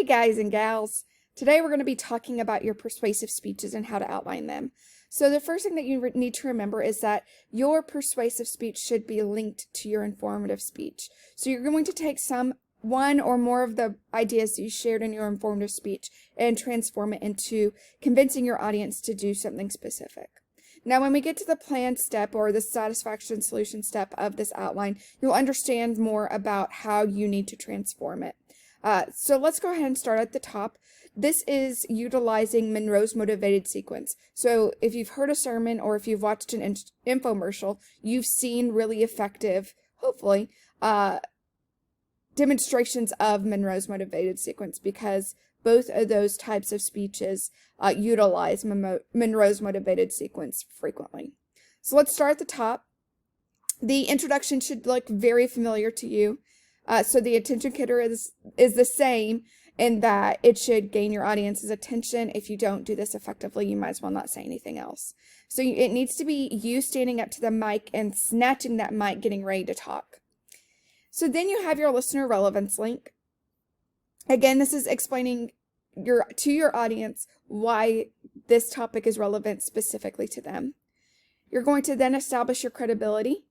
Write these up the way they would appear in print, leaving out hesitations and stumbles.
Hey guys and gals, today we're going to be talking about your persuasive speeches and how to outline them. So the first thing that you need to remember is that your persuasive speech should be linked to your informative speech. So you're going to take one or more of the ideas that you shared in your informative speech and transform it into convincing your audience to do something specific. Now, when we get to the plan step or the satisfaction solution step of this outline, you'll understand more about how you need to transform it. So let's go ahead and start at the top. This is utilizing Monroe's motivated sequence. So if you've heard a sermon or if you've watched an infomercial, you've seen really effective, hopefully, demonstrations of Monroe's motivated sequence, because both of those types of speeches utilize Monroe's motivated sequence frequently. So let's start at the top. The introduction should look very familiar to you. So the attention getter is the same in that it should gain your audience's attention. If you don't do this effectively, you might as well not say anything else. So it needs to be you standing up to the mic and snatching that mic, getting ready to talk. So then you have your listener relevance link. Again, this is explaining to your audience why this topic is relevant specifically to them. You're going to then establish your credibility.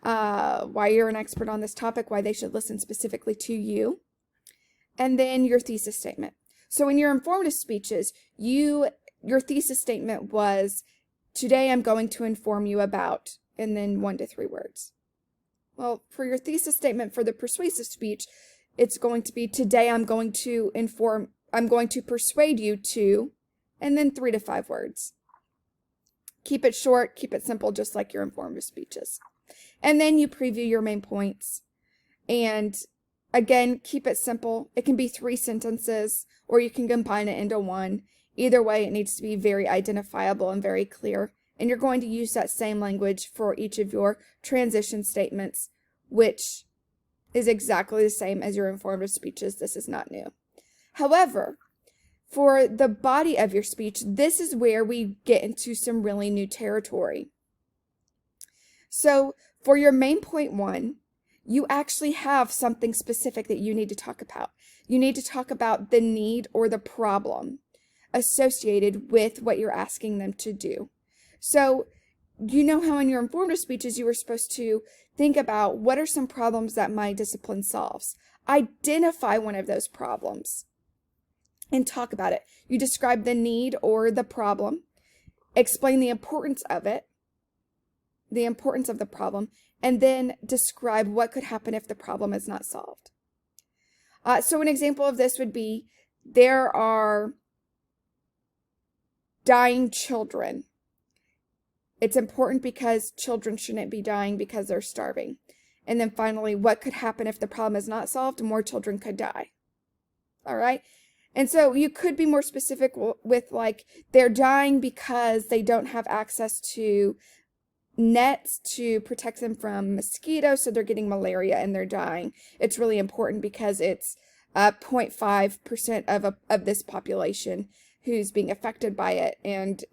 Why you're an expert on this topic, why they should listen specifically to you, and then your thesis statement. So in your informative speeches, your thesis statement was, today I'm going to inform you about, and then 1 to 3 words. Well, for your thesis statement for the persuasive speech, it's going to be, today I'm going to persuade you to, and then 3 to 5 words. Keep it short, keep it simple, just like your informative speeches. And then you preview your main points. And again, keep it simple. It can be 3 sentences, or you can combine it into one. Either way, it needs to be very identifiable and very clear. And you're going to use that same language for each of your transition statements, which is exactly the same as your informative speeches. This is not new. However, for the body of your speech, this is where we get into some really new territory. So for your main point 1, you actually have something specific that you need to talk about. You need to talk about the need or the problem associated with what you're asking them to do. So you know how in your informative speeches you were supposed to think about, what are some problems that my discipline solves? Identify one of those problems and talk about it. You describe the need or the problem, explain the importance of it, the importance of the problem, and then describe what could happen if the problem is not solved. So an example of this would be, there are dying children. It's important because children shouldn't be dying because they're starving. And then finally, what could happen if the problem is not solved? More children could die. All right? And so you could be more specific with, like, they're dying because they don't have access to nets to protect them from mosquitoes, so they're getting malaria and they're dying. It's really important because it's 0.5% of this population who's being affected by it, and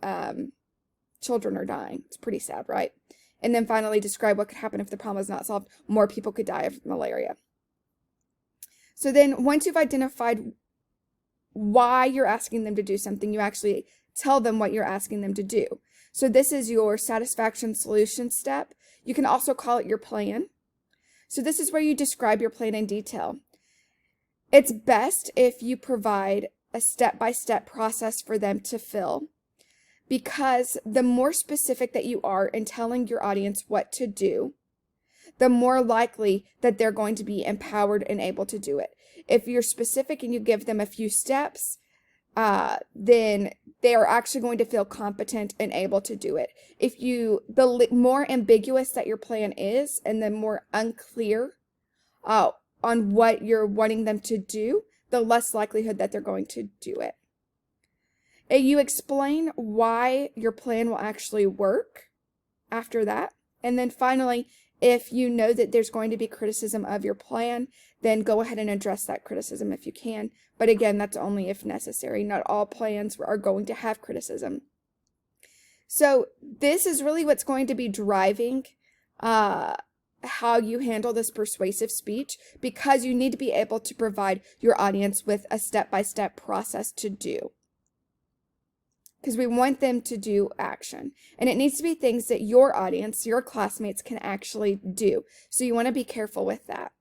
children are dying. It's pretty sad, right? And then finally, describe what could happen if the problem is not solved. More people could die of malaria. So then once you've identified why you're asking them to do something, you actually tell them what you're asking them to do. So this is your satisfaction solution step. You can also call it your plan. So this is where you describe your plan in detail. It's best if you provide a step-by-step process for them to fill, because the more specific that you are in telling your audience what to do, the more likely that they're going to be empowered and able to do it. If you're specific and you give them a few steps, then they are actually going to feel competent and able to do it. The more ambiguous that your plan is, and the more unclear on what you're wanting them to do, the less likelihood that they're going to do it. You explain why your plan will actually work after that. And then finally, if you know that there's going to be criticism of your plan, then go ahead and address that criticism if you can. But again, that's only if necessary. Not all plans are going to have criticism. So this is really what's going to be driving how you handle this persuasive speech, because you need to be able to provide your audience with a step-by-step process to do. Because we want them to do action. And it needs to be things that your audience, your classmates can actually do. So you want to be careful with that.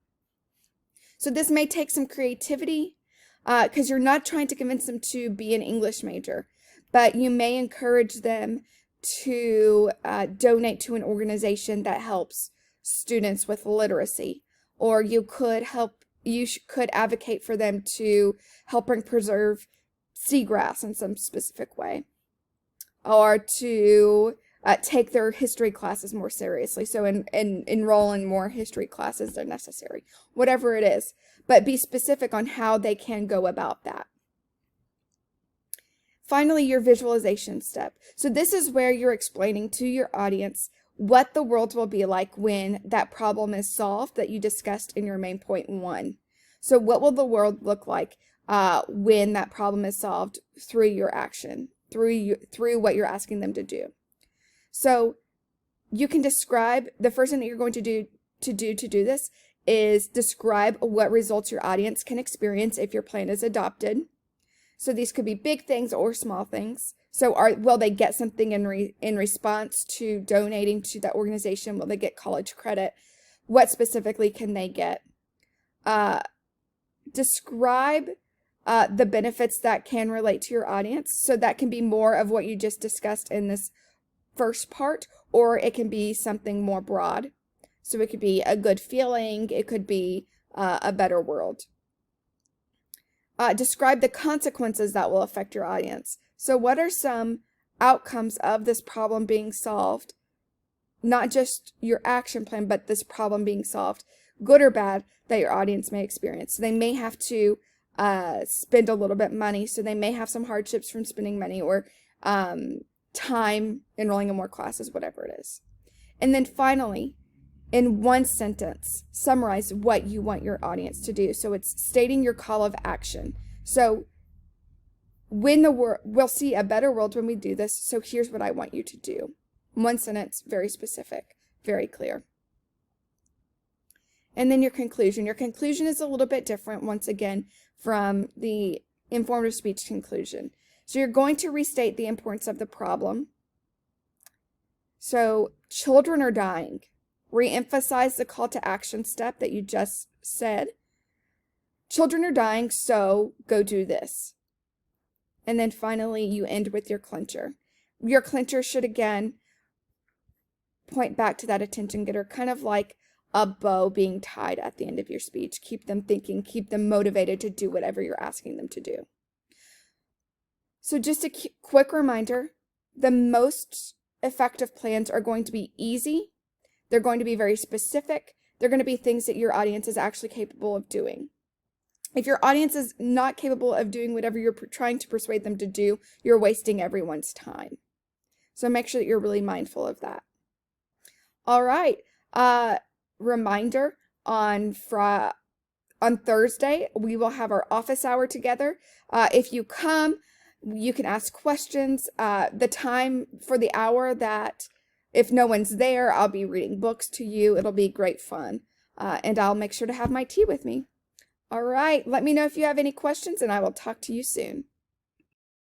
So this may take some creativity, because you're not trying to convince them to be an English major, but you may encourage them to donate to an organization that helps students with literacy, or you could advocate for them to help and preserve seagrass in some specific way, or to take their history classes more seriously, so enroll in more history classes than necessary, whatever it is, but be specific on how they can go about that. Finally, your visualization step. So this is where you're explaining to your audience what the world will be like when that problem is solved that you discussed in your main point 1. So what will the world look like when that problem is solved through your action, through what you're asking them to do? So you can describe, the first thing that you're going to do this is describe what results your audience can experience if your plan is adopted. So these could be big things or small things. So will they get something in response to donating to that organization? Will they get college credit? What specifically can they get? Describe the benefits that can relate to your audience. So that can be more of what you just discussed in this first part, or it can be something more broad. So it could be a good feeling. It could be a better world. Describe the consequences that will affect your audience. So what are some outcomes of this problem being solved? Not just your action plan, but this problem being solved, good or bad, that your audience may experience. So they may have to spend a little bit money. So they may have some hardships from spending money, or time enrolling in more classes, whatever it is. And then finally, in one sentence, summarize what you want your audience to do. So it's stating your call of action. So we'll see a better world when we do this. So here's what I want you to do. One sentence, very specific, very clear. And then your conclusion. Your conclusion is a little bit different, once again, from the informative speech conclusion. So you're going to restate the importance of the problem. So children are dying. Re-emphasize the call to action step that you just said. Children are dying, so go do this. And then finally, you end with your clincher. Your clincher should, again, point back to that attention getter, kind of like a bow being tied at the end of your speech. Keep them thinking, keep them motivated to do whatever you're asking them to do. So just a quick reminder, the most effective plans are going to be easy. They're going to be very specific. They're going to be things that your audience is actually capable of doing. If your audience is not capable of doing whatever you're trying to persuade them to do, you're wasting everyone's time. So make sure that you're really mindful of that. All right. Reminder, on Thursday, we will have our office hour together. If you come, you can ask questions. The time for the hour, that if no one's there, I'll be reading books to you. It'll be great fun. And I'll make sure to have my tea with me. All right. Let me know if you have any questions, and I will talk to you soon.